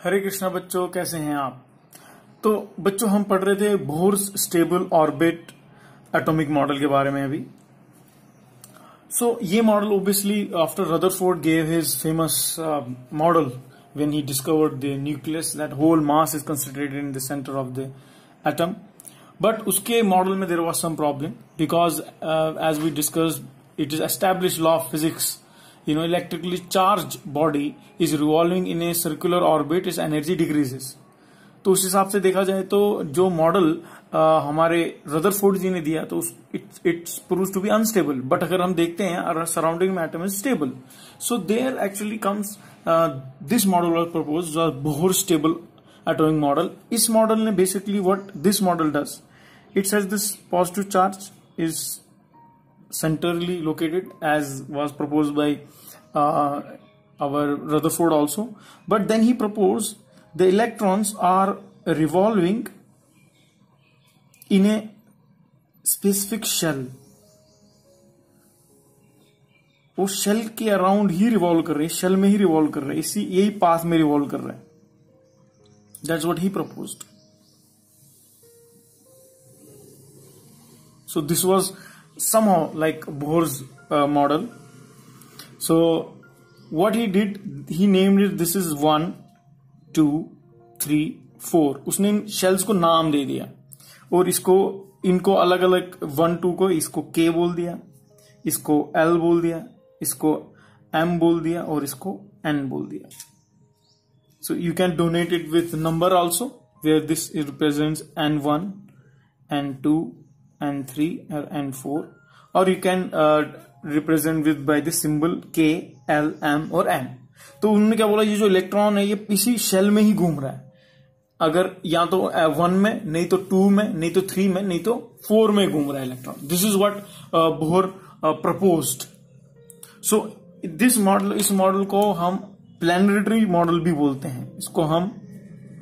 हरे कृष्णा बच्चों, कैसे हैं आप। तो बच्चों हम पढ़ रहे थे Bohr's stable orbit atomic model के बारे में अभी। ये model obviously after Rutherford gave his famous model when he discovered the nucleus that whole mass is concentrated in the centre of the atom. But उसके मॉडल में there was some problem because as we discussed it is established law of physics, electrically charged body is revolving in a circular orbit, its energy decreases। तो उस हिसाब से देखा जाए तो जो मॉडल हमारे रदरफोर्ड जी ने दिया तो it's proves to be unstable. But अगर हम देखते हैं सराउंडिंग में atom is stable, so there actually comes this model was proposed Bohr stable atomic model. इस मॉडल ने basically what this model does, it has this positive charge is centrally located as was proposed by our Rutherford also, but then he proposed the electrons are revolving in a specific shell। वो shell के around ही revolve कर रहे हैं, shell में ही revolve कर रहे हैं, इसी यही पाथ में रिवॉल्व कर रहे हैं। That's what he proposed. So this was somehow like Bohr's model। So what he did, he named it, this is 1 2 3 4। उसने इन शेल्स को नाम दे दिया और इनको अलग अलग 1 2 को इसको K बोल दिया, इसको L बोल दिया, इसको M बोल दिया और इसको N बोल दिया। So you can donate it with number also, where this represents N1 N2 N3 or N4, or you can represent with by the symbol K, L, M और N। तो उन्होंने क्या बोला, ये जो इलेक्ट्रॉन है ये इसी शेल में ही घूम रहा है, अगर या तो 1 में, नहीं तो 2 में, नहीं तो 3 में, नहीं तो 4 में घूम रहा है electron. This is what Bohr proposed. So this model, इस मॉडल को हम प्लैनेटरी मॉडल भी बोलते हैं, इसको हम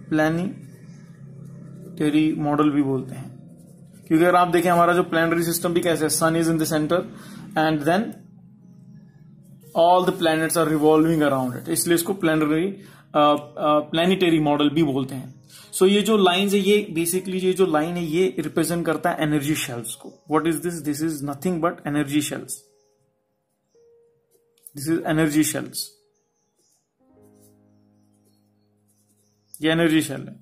प्लैनेटरी मॉडल भी बोलते हैं, क्योंकि अगर आप देखें हमारा जो प्लैनेटरी सिस्टम भी कैसे है, sun is in the centre and then all the planets are revolving around it, इसलिए इसको प्लैनेटरी मॉडल भी बोलते हैं। सो ये जो लाइंस है, ये बेसिकली ये जो लाइन है ये रिप्रेजेंट करता है एनर्जी शेल्स को। What is this? This is nothing but energy shells. This is energy shells, ये एनर्जी शेल है।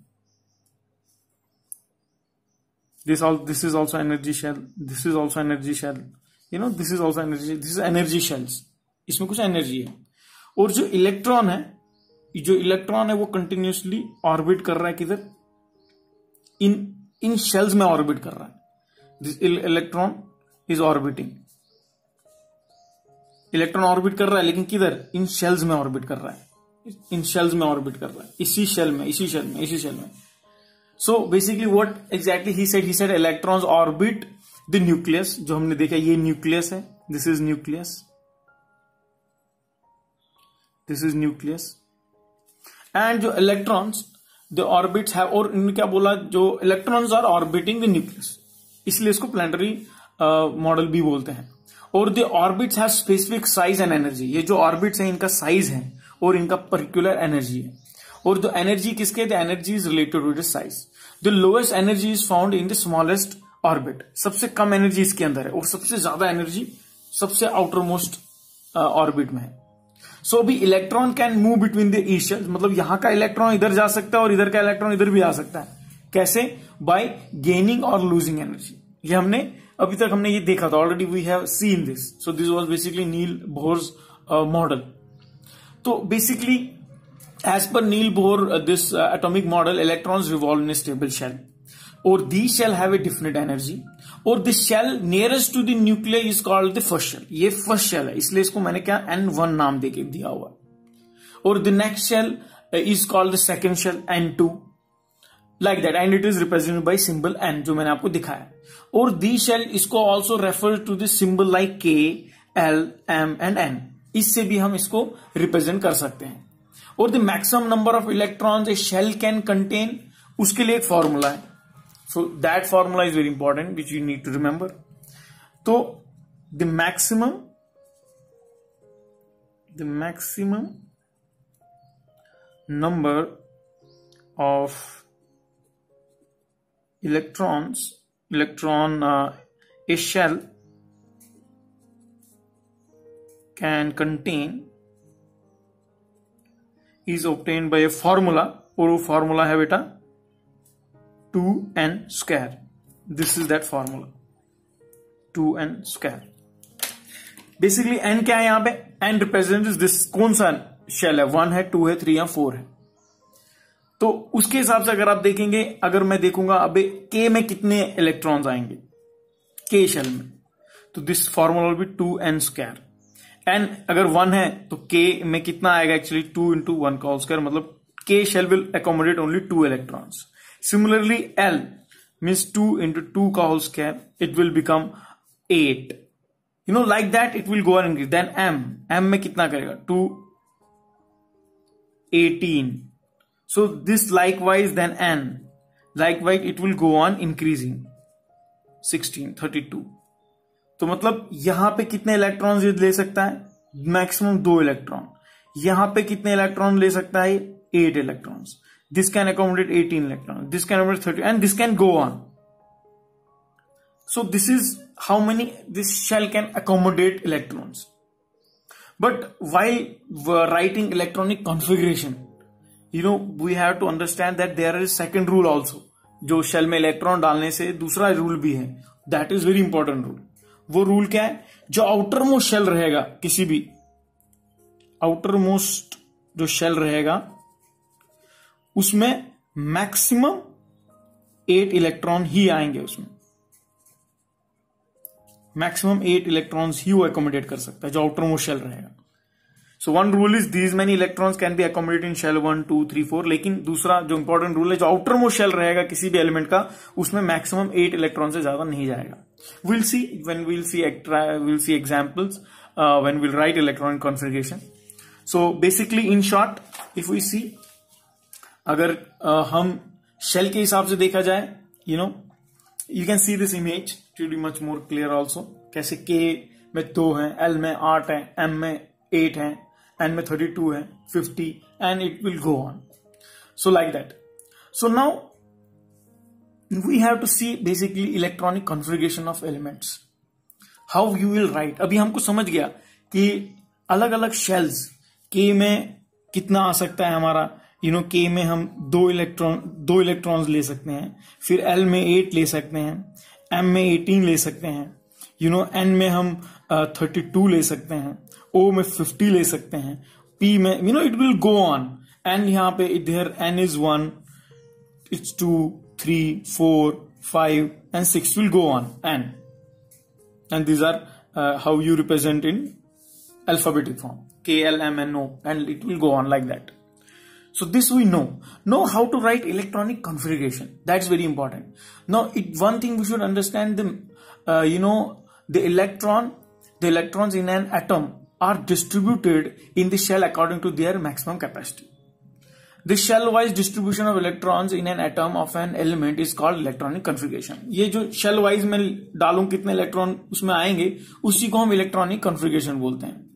This is also energy shell, this is also energy shell, this is also energy, this is energy shells। इसमें कुछ energy है। और जो electron है वो continuously orbit कर रहा है, किधर? इन शेल्स में ऑर्बिट कर रहा है। This electron is orbiting, electron orbit कर रहा है, लेकिन किधर? इन शेल्स में ऑर्बिट कर रहा है, इन शेल्स में ऑर्बिट कर रहा है, इसी शेल में। So basically what exactly he said electrons orbit the nucleus। जो हमने देखा ये न्यूक्लियस है, this is nucleus and जो electrons the orbits have, और इन्होंने क्या बोला, जो electrons are orbiting the nucleus, इसलिए इसको प्लैनेटरी मॉडल भी बोलते हैं। और the orbits have specific size and energy। ये जो ऑर्बिट्स हैं इनका साइज है और इनका पर्टिकुलर एनर्जी है। और जो एनर्जी किसके? The energy is related to the size. The lowest energy is found in the smallest orbit. सबसे कम एनर्जी इसके अंदर है और सबसे ज्यादा एनर्जी सबसे आउटर मोस्ट ऑर्बिट में है। सो अभी electron can move between the each shell, मतलब यहां का इलेक्ट्रॉन इधर जा सकता है और इधर का इलेक्ट्रॉन इधर भी आ सकता है। कैसे? बाय गेनिंग और लूजिंग एनर्जी। ये अभी तक हमने ये देखा था, already we have seen this. So this was basically Neil Bohr's model. तो basically as per Neil Bohr this atomic model, electrons revolve in a stable shell, or these shell have a definite energy, or the shell nearest to the nuclei is called the first shell। ये first shell है, इसलिए इसको मैंने क्या N1 नाम देके दिया हुआ। और the next shell is called the second shell N2, like that, and it is represented by symbol N जो मैंने आपको दिखाया। और these shell इसको also refer to the symbol like K, L, M and N। इससे भी हम इसको रिप्रेजेंट कर सकते हैं। और the maximum number of electrons a shell can contain, उसके लिए एक फॉर्मूला है। So that formula is very important which you need to remember. तो the maximum number of a shell can contain is obtained by a formula, और वो formula है बेटा 2n square. This is that formula 2n square. Basically n क्या है यहां पे? n represents this, कौन सा शेल है? 1 है, 2 है, 3 या 4 है. तो उसके हिसाब से अगर आप देखेंगे, अगर मैं देखूंगा अबे k में कितने इलेक्ट्रॉन्स आएंगे k शेल में, तो this formula will be 2n square. n अगर 1 है तो k में कितना आएगा? एक्चुअली 2 into 1 का होल स्क्वायर, मतलब k shell will accommodate only 2 electrons. Similarly l means 2 into 2 का whole square, it will become 8. You know, like that it will go on increase. Then m में कितना करेगा? 2 18. So this likewise, then n likewise it will go on increasing 16 32. तो मतलब यहां पे कितने electrons ले सकता है? Maximum 2 electron. यहां पे कितने इलेक्ट्रॉन ले सकता है? 8 electrons. This can accommodate 18 electrons. This can accommodate 30, and this can go on. So this is how many this shell can accommodate electrons. But while writing electronic configuration, you know, we have to understand that there is second rule also. जो shell में electron डालने से दूसरा rule भी है. That is very important rule. वो rule क्या है? जो आउटर मोस्ट शेल रहेगा, किसी भी आउटर मोस्ट जो शेल रहेगा, उसमें मैक्सिमम 8 इलेक्ट्रॉन ही आएंगे. उसमें मैक्सिमम 8 इलेक्ट्रॉन्स ही वो एकोमोडेट कर सकता है जो आउटर मोस्ट शेल रहेगा. So one rule is these many electrons can be accommodate in shell 1 2 3 4. लेकिन दूसरा जो इंपॉर्टेंट रूल है, जो आउटर मोस्ट शेल रहेगा किसी भी एलिमेंट का, उसमें मैक्सिमम 8 इलेक्ट्रॉन से ज्यादा नहीं जाएगा. Will see when will see examples when will write electronic configuration. So basically in short, if we see, अगर हम शेल के हिसाब से देखा जाए, you know, you can see this image to be much more clear also. कैसे k में 2 है, l में 8 है, m में 8 है, n में 32 है, 50, and it will go on. So like that. So now we have to see basically electronic configuration of elements. How you will write. अभी हमको समझ गया कि अलग अलग शेल्स k में कितना आ सकता है हमारा. यू नो, k में हम 2 इलेक्ट्रॉन्स ले सकते हैं, फिर l में 8 ले सकते हैं, m में 18 ले सकते हैं, यू नो, n में हम 32 ले सकते हैं, o में 50 ले सकते हैं, p में, you know, it will go on. And यहाँ पे इधर n is 1, it's 2, 3, 4, 5 and 6 will go on. And these are how you represent in alphabetic form, k, l, m, n, o, and it will go on like that. So this we know how to write electronic configuration. That's very important. Now one thing we should understand, the electrons in an atom are distributed in the shell according to their maximum capacity. The shell wise distribution of electrons in an atom of an element is called electronic configuration. ये जो shell wise में डालूं कितने electron उसमें आएंगे, उसी को हम इलेक्ट्रॉनिक कॉन्फ़िगरेशन बोलते हैं.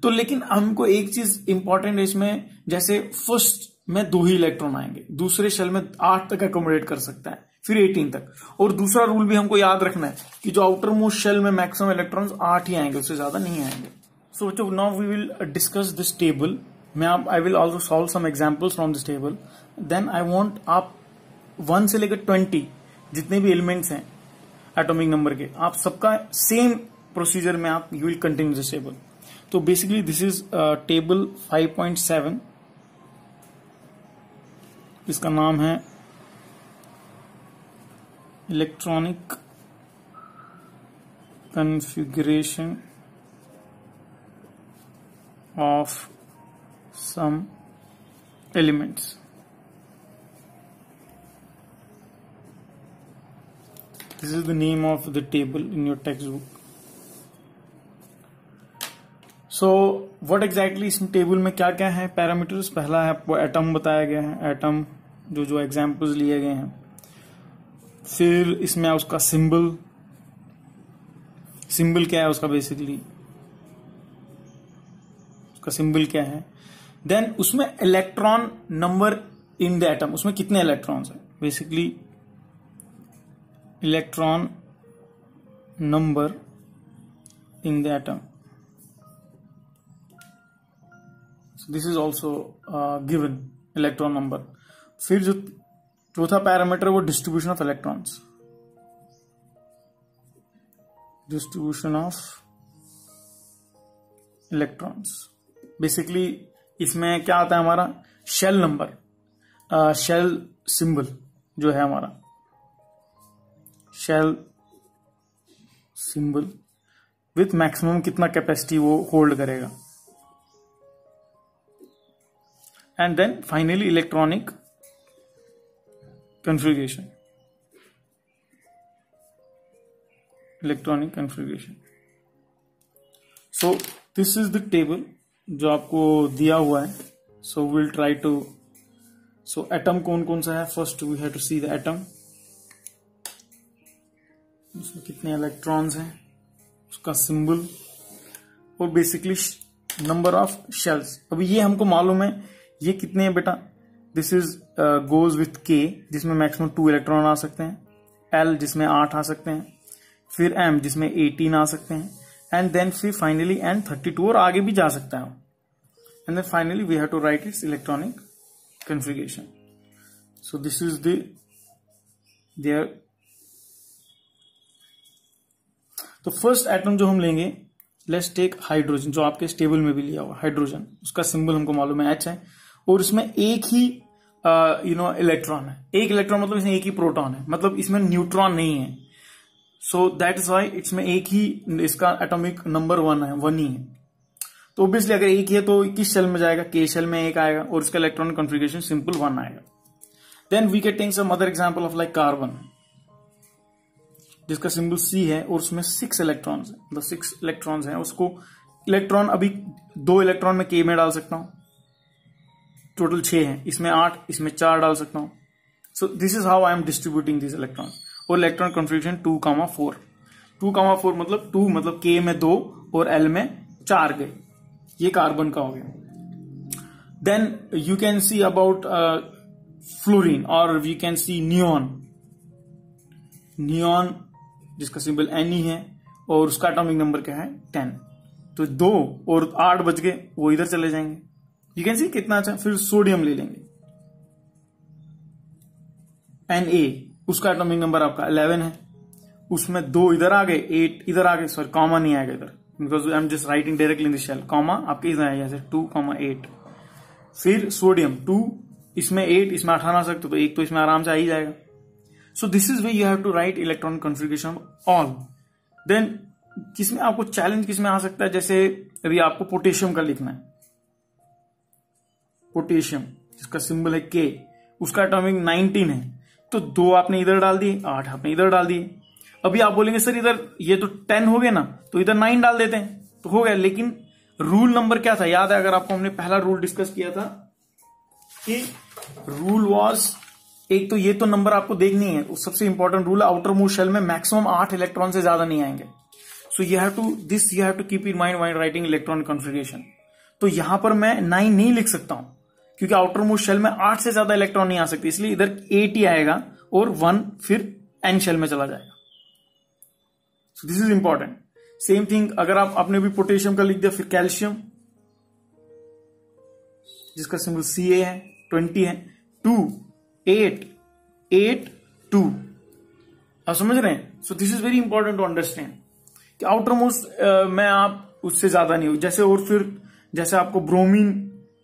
तो लेकिन हमको एक चीज इंपॉर्टेंट है इसमें, जैसे फर्स्ट में 2 ही इलेक्ट्रॉन आएंगे, दूसरे शेल में 8 तक अकोमोडेट कर सकता है, फिर 18 तक. और दूसरा रूल भी हमको याद रखना है कि जो आउटर मोस्ट शेल में मैक्सिमम इलेक्ट्रॉन्स 8 ही आएंगे, उससे ज्यादा नहीं आएंगे. सो बच्चों, now we will discuss this table. I will also solve some examples from this table. Then I want आप 1 से लेकर 20 जितने भी एलिमेंट्स हैं एटॉमिक नंबर के, आप सबका सेम प्रोसीजर में आप you will continue this table. तो बेसिकली दिस इज टेबल 5.7. इसका नाम है electronic configuration of some elements. This is the name of the table in your text book. So what exactly इस टेबल में क्या क्या है पैरामीटर्स. पहला है आपको एटम बताया गया है, एटम जो एग्जाम्पल्स लिए गए हैं. फिर इसमें उसका सिंबल क्या है उसका, बेसिकली उसका सिंबल क्या है. देन उसमें electron number in the atom, उसमें कितने इलेक्ट्रॉन्स हैं, basically electron number in the atom. This is also given electron number. फिर जो चौथा पैरामीटर वो distribution of electrons, distribution of electrons. Basically इसमें क्या आता है हमारा शेल नंबर, शेल सिंबल जो है हमारा शेल सिंबल विथ मैक्सिमम कितना कैपेसिटी वो होल्ड करेगा. And then finally electronic configuration, electronic configuration. So this is the table जो आपको दिया हुआ है. So will try to, so atom कौन कौन सा है. First we have to see the atom, उसमें कितने इलेक्ट्रॉन्स हैं, उसका सिंबल और बेसिकली नंबर ऑफ शेल्स. अभी ये हमको मालूम है ये कितने हैं बेटा. दिस इज गोज विथ के जिसमें मैक्सिमम 2 इलेक्ट्रॉन आ सकते हैं, एल जिसमें 8 आ सकते हैं, फिर एम जिसमें 18 आ सकते हैं, एंड देन फिर फाइनली एन 32 और आगे भी जा सकता है. And then finally we have to write its electronic configuration. So this is there. तो फर्स्ट एटम जो हम लेंगे, लेट्स टेक हाइड्रोजन, जो आपके इस टेबल में भी लिया हुआ हाइड्रोजन. उसका सिंबल हमको मालूम है H है और इसमें एक ही इलेक्ट्रॉन है. एक इलेक्ट्रॉन मतलब इसमें एक ही प्रोटॉन है, मतलब इसमें न्यूट्रॉन नहीं है. सो दैट इज वाई इसमें एक ही, इसका एटॉमिक नंबर 1 है, 1 ही है. तो ऑब्वियसली अगर एक ही है तो किस शेल में जाएगा, के शेल में एक आएगा और इसका इलेक्ट्रॉनिक कॉन्फ़िगरेशन सिंपल 1 आएगा. Then we can take some other example of like carbon जिसका सिंबल C है और उसमें 6 इलेक्ट्रॉन्स है, मतलब 6 इलेक्ट्रॉन्स हैं. उसको इलेक्ट्रॉन अभी 2 इलेक्ट्रॉन में K में डाल सकता हूं, टोटल 6 है, इसमें 8, इसमें 4 डाल सकता हूं. सो this is how I am distributing this electrons. और इलेक्ट्रॉन कॉन्फ़िगरेशन 2,4. 2,4 मतलब 2 मतलब K में 2 और L में 4 गए. ये कार्बन का हो गया. Then you can see about fluorine और we can see neon. Neon जिसका सिंबल Ne है और उसका एटॉमिक नंबर क्या है 10. तो 2 और 8 बच गए, वो इधर चले जाएंगे. यू कैन सी कितना अच्छा. फिर सोडियम ले लेंगे, Na, उसका एटॉमिक नंबर आपका 11 है. उसमें 2 इधर आ गए, 8 इधर आ गए, सॉरी कॉमा नहीं आएगा इधर because I am just writing directly in the shell. Comma आपके इधर आएगा जैसे 2,8. फिर सोडियम 2, इसमें 8, इसमें 18 आ सकते, तो 1 तो इसमें आराम से आ ही जाएगा. So this is where you have to write electron configuration of all. Then किसमें आपको चैलेंज किसमें आ सकता है, जैसे अभी आपको पोटेशियम का लिखना है. पोटेशियम जिसका सिंबल है K, उसका एटॉमिक 19 है, तो 2 आपने इधर डाल दिए, 8 आपने इधर डाल दिए. अभी आप बोलेंगे सर इधर ये तो 10 हो गए ना, तो इधर 9 डाल देते हैं तो हो गया. लेकिन रूल नंबर क्या था याद है, अगर आपको हमने पहला रूल डिस्कस किया था कि रूल वॉज, एक तो ये तो नंबर आपको देखनी है, सबसे इंपॉर्टेंट रूल है आउटर मोस्ट शेल में मैक्सिमम 8 इलेक्ट्रॉन से ज्यादा नहीं आएंगे. So you have to keep in mind while writing electron configuration. तो यहां पर मैं 9 नहीं लिख सकता हूं क्योंकि आउटर मोस्ट शेल में 8 से ज्यादा इलेक्ट्रॉन नहीं आ सकते, इसलिए इधर 8 ही आएगा और 1 फिर एन शेल में चला जाएगा. सो this is important. Same thing अगर आपने भी पोटेशियम का लिख दिया, फिर कैल्शियम जिसका सिंबल Ca है, 20 है, 2, 8, 8, 2. आप समझ रहे हैं. So this is very important to understand कि आउटर मोस्ट में आप उससे ज्यादा नहीं हो. जैसे और फिर जैसे आपको ब्रोमीन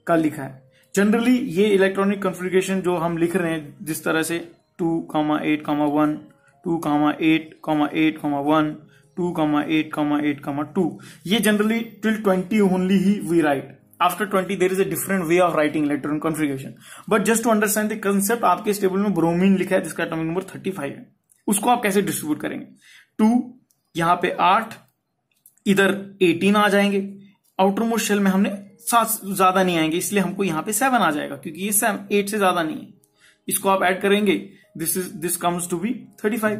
का लिखा है, जनरली ये इलेक्ट्रॉनिक कॉन्फ़िगरेशन जो हम लिख रहे हैं जिस तरह से 2,8,1, 2,8,8,1, 2,8,8,2, ये जनरली टिल 20 ओनली ही we write. After 20 there is a different way of writing electron configuration. But just to understand the concept, आपके इस टेबल में ब्रोमीन लिखा है जिसका एटॉमिक नंबर 35 है. उसको आप कैसे डिस्ट्रीब्यूट करेंगे, 2 यहां पे 8, इधर 18 आ जाएंगे. आउटर मोस्ट शेल में हमने 7 ज्यादा नहीं आएंगे, इसलिए हमको यहां पे 7 आ जाएगा क्योंकि ये 8 से ज्यादा नहीं है. इसको आप ऐड करेंगे, this comes to be 35.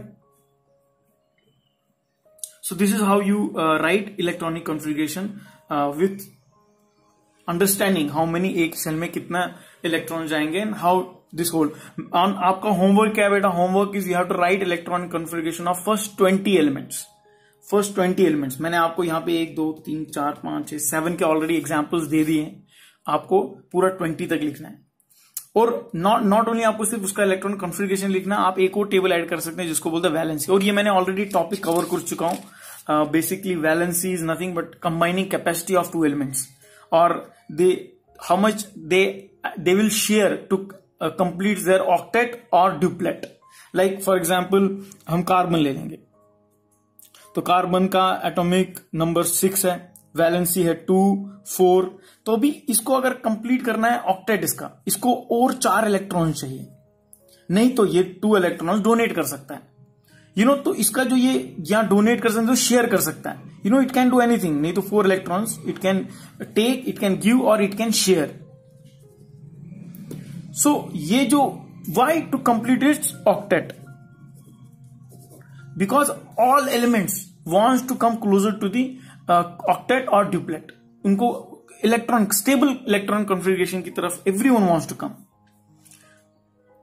So this is how you write electronic configuration with understanding how many एक सेल में कितना इलेक्ट्रॉन जाएंगे and how this whole on आपका होमवर्क क्या है बेटा, homework is you have to write electronic configuration of first 20 elements. First 20 elements मैंने आपको यहाँ पे 1 2 3 4 5 6 7 के ऑलरेडी एग्जाम्पल्स दे दिए हैं, आपको पूरा 20 तक लिखना है। और नॉट ओनली आपको सिर्फ उसका इलेक्ट्रॉनिक कॉन्फ़िगरेशन लिखना, आप एक और टेबल ऐड कर सकते हैं जिसको बोलते हैं वैलेंसी, और ये मैंने ऑलरेडी टॉपिक कवर कर चुका हूं। Basically valency is nothing but combining capacity of 2 elements और they how much they will share to complete their octet और ड्यूप्लेट। लाइक फॉर एग्जाम्पल हम कार्बन ले लेंगे, तो कार्बन का एटॉमिक नंबर 6 है, वैलेंसी है 2 4, तो अभी इसको अगर कंप्लीट करना है ऑक्टेट इसको और 4 इलेक्ट्रॉन चाहिए, नहीं तो ये 2 इलेक्ट्रॉन डोनेट कर सकता है, तो इसका जो ये यहां डोनेट कर सकता है, शेयर कर सकता है, इट कैन डू एनीथिंग, नहीं तो 4 electrons it can take, it can give और इट कैन शेयर। सो ये जो why to complete its octet, because all elements wants to come closer to the octet और duplet, उनको electron stable electron configuration की तरफ everyone wants to come.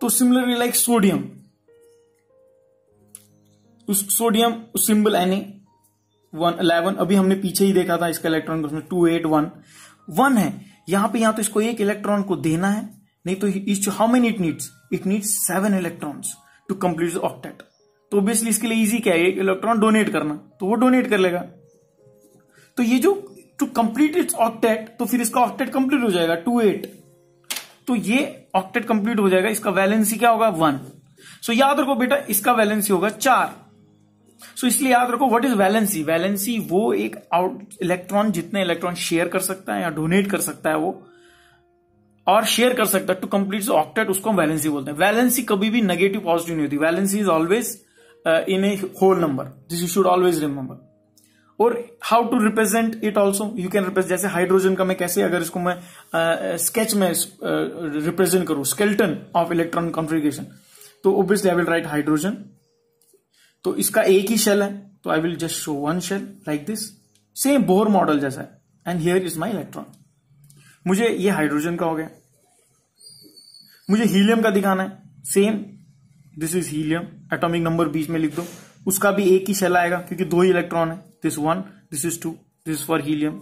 तो similarly like sodium symbol Na11, अभी हमने पीछे ही देखा था इसका इलेक्ट्रॉन उसमें 2 8 1 1 है, यहां पे या तो इसको एक इलेक्ट्रॉन को देना है, नहीं तो how many it needs 7 electrons to complete octet. तो ऑब्वियसली इसके लिए इजी क्या है, एक इलेक्ट्रॉन डोनेट करना, तो वो डोनेट कर लेगा। तो ये जो टू कंप्लीट इट्स ऑक्टेट, तो फिर इसका ऑक्टेट कंप्लीट हो जाएगा 2 8, तो ये ऑक्टेट कंप्लीट हो जाएगा, इसका वैलेंसी क्या होगा 1। सो याद रखो बेटा इसका वैलेंसी होगा 4। सो इसलिए याद रखो व्हाट इज वैलेंसी, वैलेंसी वो एक इलेक्ट्रॉन जितने इलेक्ट्रॉन शेयर कर सकता है या डोनेट कर सकता है वो, और शेयर कर सकता है टू कंप्लीट ऑक्टेट, उसको हम वैलेंसी बोलते हैं। वैलेंसी कभी भी नेगेटिव पॉजिटिव नहीं होती, valency is always in a whole number, this you should always remember. और how to represent it also, you can represent, जैसे हाइड्रोजन का मैं कैसे, अगर इसको मैं स्केच में रिप्रेजेंट करूं, स्केलेटन ऑफ इलेक्ट्रॉन कॉन्फ़िगरेशन, तो obviously I will write hydrogen, तो इसका एक ही शेल है, तो I will just show 1 shell like this, same Bohr model जैसा है, and here is my electron. मुझे ये हाइड्रोजन का हो गया, मुझे हीलियम का दिखाना है, same this is helium, atomic number बीच में लिख दो, उसका भी एक ही शेल आएगा क्योंकि 2 ही इलेक्ट्रॉन है, this 1, this is 2, this is for helium.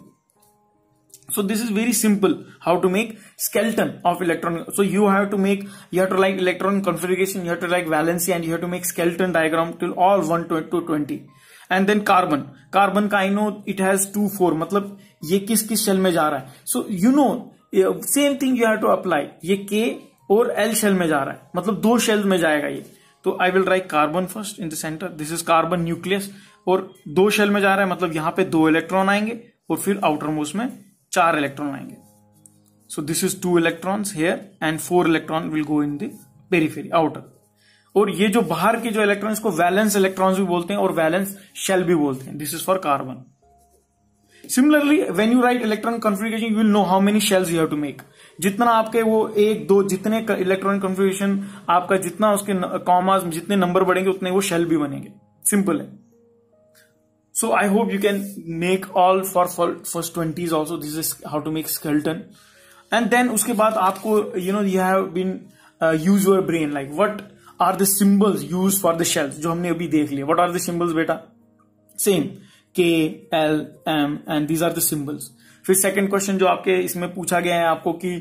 So this is very simple how to make skeleton of electron. So you have to like electron configuration, you have to like valency, and you have to make skeleton diagram till all 1 to 20. And then carbon का I know it has 2 4, मतलब ये किस shell में जा रहा है, so same thing you have to apply, ये K और L शेल में जा रहा है, मतलब 2 शेल्स में जाएगा ये, तो I will write carbon first in the center, this is carbon nucleus, और 2 शेल में जा रहा है, मतलब यहां पे 2 इलेक्ट्रॉन आएंगे और फिर आउटर मोस्ट में 4 इलेक्ट्रॉन आएंगे। सो this is 2 electrons here and 4 electron will go in the periphery outer. और ये जो बाहर के जो इलेक्ट्रॉन, इसको वैलेंस इलेक्ट्रॉन्स भी बोलते हैं और वैलेंस शेल भी बोलते हैं, this is for carbon. Similarly when you write electron configuration you will know how many shells you have to make, जितना आपके वो 1 2 जितने इलेक्ट्रॉनिक कॉन्फ़िगरेशन आपका, जितना उसके कॉमास जितने नंबर बढ़ेंगे उतने वो शेल भी बनेंगे, सिंपल है। So I hope you can make all for first 20s also. This is how to make skeleton, and then उसके बाद आपको you have been use your brain, like what are the symbols used for the shells, जो हमने अभी देख लिया। What are the symbols बेटा? Same K L M and these are the symbols. फिर second question जो आपके इसमें पूछा गया है आपको कि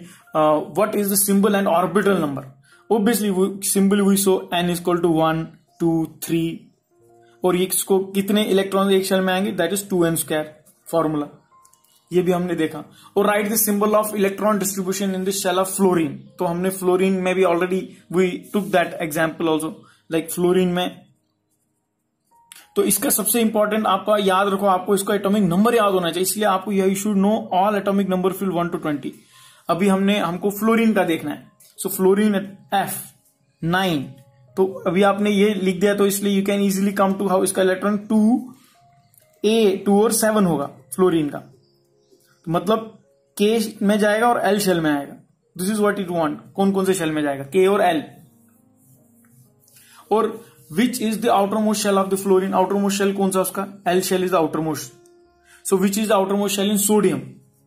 what is the symbol and orbital number? Obviously symbol we saw n is equal to 1 2 3, और इसको कितने इलेक्ट्रॉन एक शेल में आएंगे, दैट इज 2n² फॉर्मूला, ये भी हमने देखा। और write the symbol of electron distribution in the shell of fluorine, तो हमने फ्लोरीन में भी already we took that example also, like fluorine में। तो इसका सबसे इंपॉर्टेंट आपका याद रखो, आपको इसका एटॉमिक नंबर याद होना चाहिए, इसलिए आपको you should know all atomic number fill 1 to 20। अभी हमको फ्लोरीन का देखना है, सो फ्लोरीन F9, तो अभी आपने ये लिख दिया, तो इसलिए you can easily come to how इसका इलेक्ट्रॉन 2 और 7 होगा फ्लोरीन का, तो मतलब K में जाएगा और L शेल में आएगा। This is what it want, कौन कौन से शेल में जाएगा, K और L। और which is the outer most shell of the fluorine, outer most shell कौन सा उसका, L shell is the outer most. So which is the outer most shell in sodium,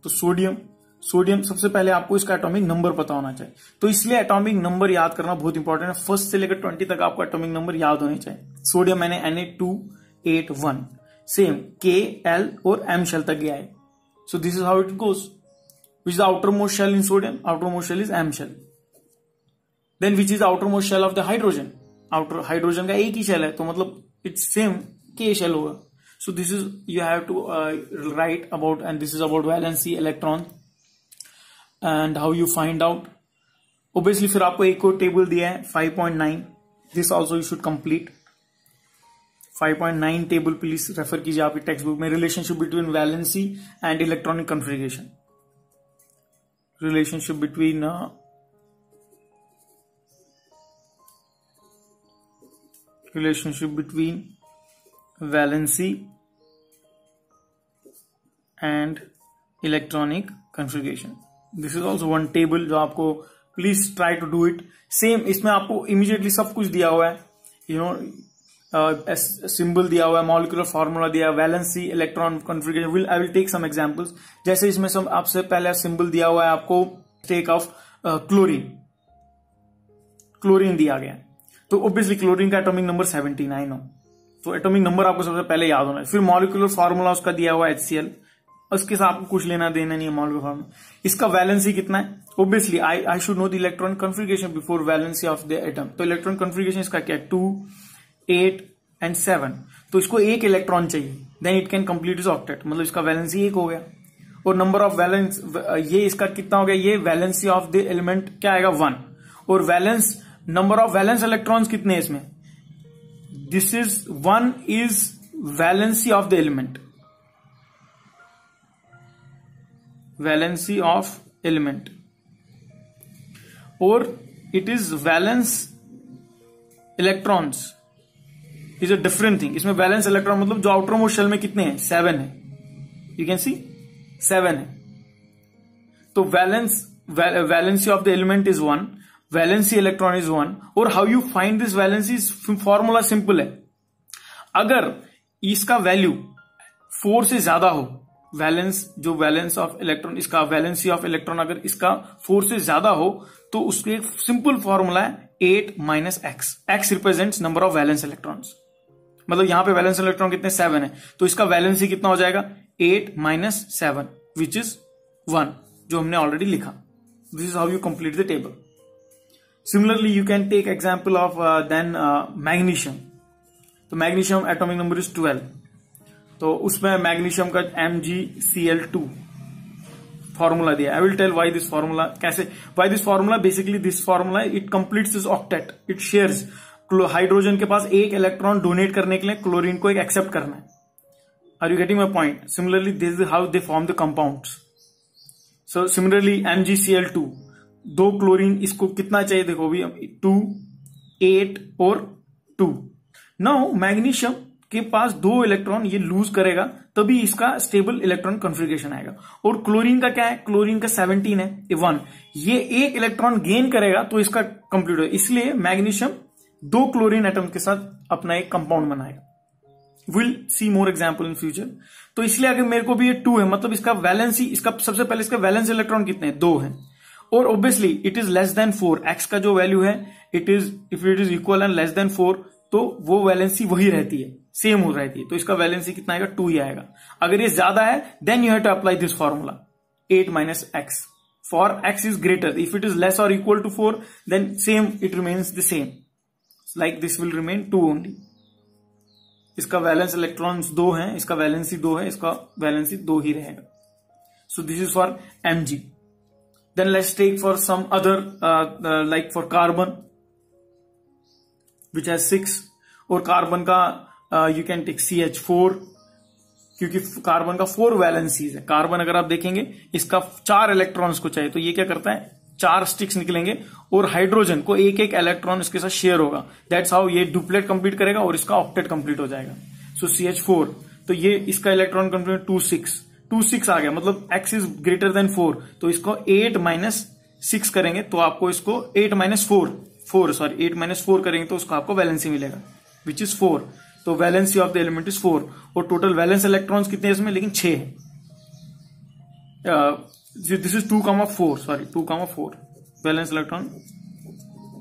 तो सोडियम सोडियम, सबसे पहले आपको इसका एटॉमिक नंबर पता होना चाहिए, तो इसलिए एटॉमिक नंबर याद करना बहुत इंपॉर्टेंट है। फर्स्ट से लेकर 20 तक आपको एटॉमिक नंबर याद होने चाहिए। सोडियम मैंने Na281, सेम Kl और M शेल तक गया है। So this is how it goes. Which is the outer most shell in sodium? Outer most shell is M shell. Then which is the outer most shell of the hydrogen? Outer hydrogen का एक ही shell है, तो मतलब it's same K shell होगा। So this is, you have to write about, and this is about valency electron and how you find out. Obviously फिर आपको एक और टेबल दिया है 5.9, this also you should complete। 5.9 table please refer कीजिए आपकी text book में। Relationship between valency and electronic configuration, relationship between valency and electronic configuration। This is also one table जो आपको please try to do it। Same इसमें आपको immediately सब कुछ दिया हुआ है, सिंबल दिया हुआ है, मॉलिक्यूलर फार्मूला दिया है, valency electron configuration. I will take some examples. जैसे इसमें सब आपसे पहले सिंबल दिया हुआ है आपको टेक ऑफ क्लोरीन दिया गया है, तो ऑब्वियसली क्लोरीन का एटॉमिक नंबर 79 हो, तो एटॉमिक नंबर आपको सबसे पहले याद होना है। फिर मॉलिक्यूलर फार्मूला उसका दिया हुआ है HCl, उसके साथ आपको कुछ लेना देना नहीं है मॉलिक्यूलर फार्मूला। इसका वैलेंसी कितना है? Obviously I should know the electron configuration before valency of the atom. तो इलेक्ट्रॉन कन्फिगरेशन इसका क्या है? 2, 8 एंड 7। तो इसको एक इलेक्ट्रॉन चाहिए, then it can complete is octet, मतलब इसका वैलेंसी 1 हो गया। और नंबर ऑफ वैलेंस, ये इसका कितना हो गया? ये वैलेंसी ऑफ द एलिमेंट क्या आएगा? 1। और valence, number of valence electrons कितने हैं इसमें? This is 1 is valency of the element, valency of element, और it is valence electrons is a different thing. इसमें वैलेंस इलेक्ट्रॉन मतलब जो आउटर मोस्ट शेल में कितने हैं? 7 है, यू कैन सी 7 है। तो valency of the element is 1, valency electron is 1। और how you find this valency? Formula simple है। अगर इसका वैल्यू 4 से ज्यादा हो, जो वैलेंस ऑफ इलेक्ट्रॉन, इसका वैलेंसी ऑफ इलेक्ट्रॉन अगर इसका 4 से ज्यादा हो, तो उसके एक सिंपल फॉर्मूला है 8 - x। x represents number of valence electrons, मतलब यहां पे वैलेंस इलेक्ट्रॉन कितने? 7 है, तो इसका वैलेंसी कितना हो जाएगा? 8 - 7 विच इज 1, जो हमने ऑलरेडी लिखा। This is how you complete the table. Similarly, you can take example of magnesium। तो मैग्नीशियम एटॉमिक नंबर इज 12, तो उसमें मैग्नीशियम का MgCl2 फॉर्मूला दिया। I will tell why this formula, कैसे why this formula. Basically this formula it completes this octet, it shares hydrogen के पास एक electron donate करने के लिए क्लोरीन को एक एक्सेप्ट करना है। Are you getting my point? Similarly this is how they form the compounds. So similarly MgCl2, 2 chlorine, इसको कितना चाहिए? देखो अभी 2, 8 और 2। नाउ मैग्नीशियम के पास 2 इलेक्ट्रॉन ये लूज करेगा, तभी इसका स्टेबल इलेक्ट्रॉन कॉन्फ़िगरेशन आएगा। और क्लोरीन का क्या है? क्लोरीन का 17 है, 1। ये एक इलेक्ट्रॉन गेन करेगा तो इसका कंप्लीट होगा, इसलिए मैग्नीशियम 2 क्लोरीन एटम के साथ अपना एक कंपाउंड बनाएगा। Will see more example in future. तो इसलिए अगर मेरे को भी ये 2 है, मतलब इसका वैलेंसी, इसका सबसे पहले इसका वैलेंस इलेक्ट्रॉन कितने हैं? 2 है। और obviously it is less than 4, x का जो वैल्यू है it is, if it is equal and less than 4, तो वो वैलेंसी वही रहती है, सेम हो रहती है, तो इसका वैलेंसी कितना आएगा? 2 ही आएगा। अगर ये ज्यादा है then you have to apply this formula 8 - x for x is greater. If it is less और equal to 4 then same, it remains the same, like this will remain 2 only. इसका वैलेंस इलेक्ट्रॉन्स 2 है, इसका valency 2 है, इसका valency 2 ही रहेगा। सो this is for Mg। Then let's take for some other like for carbon which has 6, और carbon का you can take CH4, क्योंकि carbon का 4 वैलेंसीज है। कार्बन अगर आप देखेंगे इसका 4 इलेक्ट्रॉन्स को चाहिए, तो ये क्या करता है? 4 स्टिक्स निकलेंगे और हाइड्रोजन को एक एक इलेक्ट्रॉन इसके साथ शेयर होगा। दैट्स हाउ ये डुप्लेट कंप्लीट करेगा और इसका ऑक्टेट कंप्लीट हो जाएगा। सो CH4, तो ये इसका इलेक्ट्रॉन कंप्लीट 2 6 आ गया, मतलब x इज ग्रेटर देन 4, तो इसको 8 - 6 करेंगे तो आपको इसको 8 - 4 करेंगे तो उसको आपको वैलेंसी मिलेगा विच इज 4। तो valency of the element is 4, और टोटल वैलेंस इलेक्ट्रॉन्स कितने हैं इसमें? लेकिन 6 है, This is 2,4, sorry, 2,4 valence electron,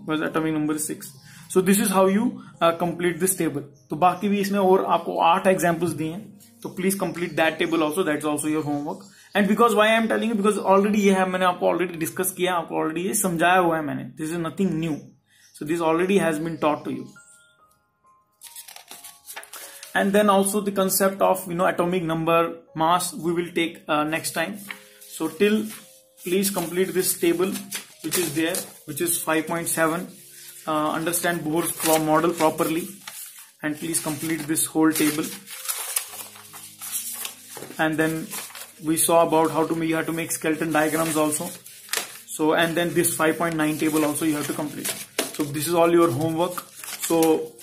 whereas atomic number is 6. So this is how you complete this table. तो बाकी भी इसमें और आपको 8 examples दिए हैं, तो please complete that table also. That's also your homework. And because why I am telling you, because already ये है, मैंने आपको already discuss किया, आपको already ये समझाया हुआ है मैंने. This is nothing new. So this already has been taught to you. And then also the concept of atomic number, mass, we will take next time. So till, please complete this table which is there, which is 5.7. Understand Bohr's model properly, and please complete this whole table. And then we saw about how to you have to make skeleton diagrams also. So, and then this 5.9 table also you have to complete. So this is all your homework. So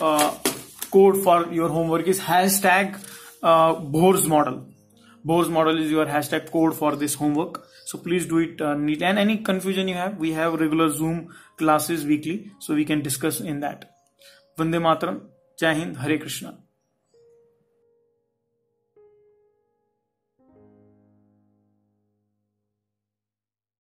code for your homework is hashtag Bohr's model. Bohr's model is your hashtag code for this homework. So please do it neat. And any confusion you have, we have regular Zoom classes weekly, so we can discuss in that. Vande Mataram, Jai Hind, Hare Krishna.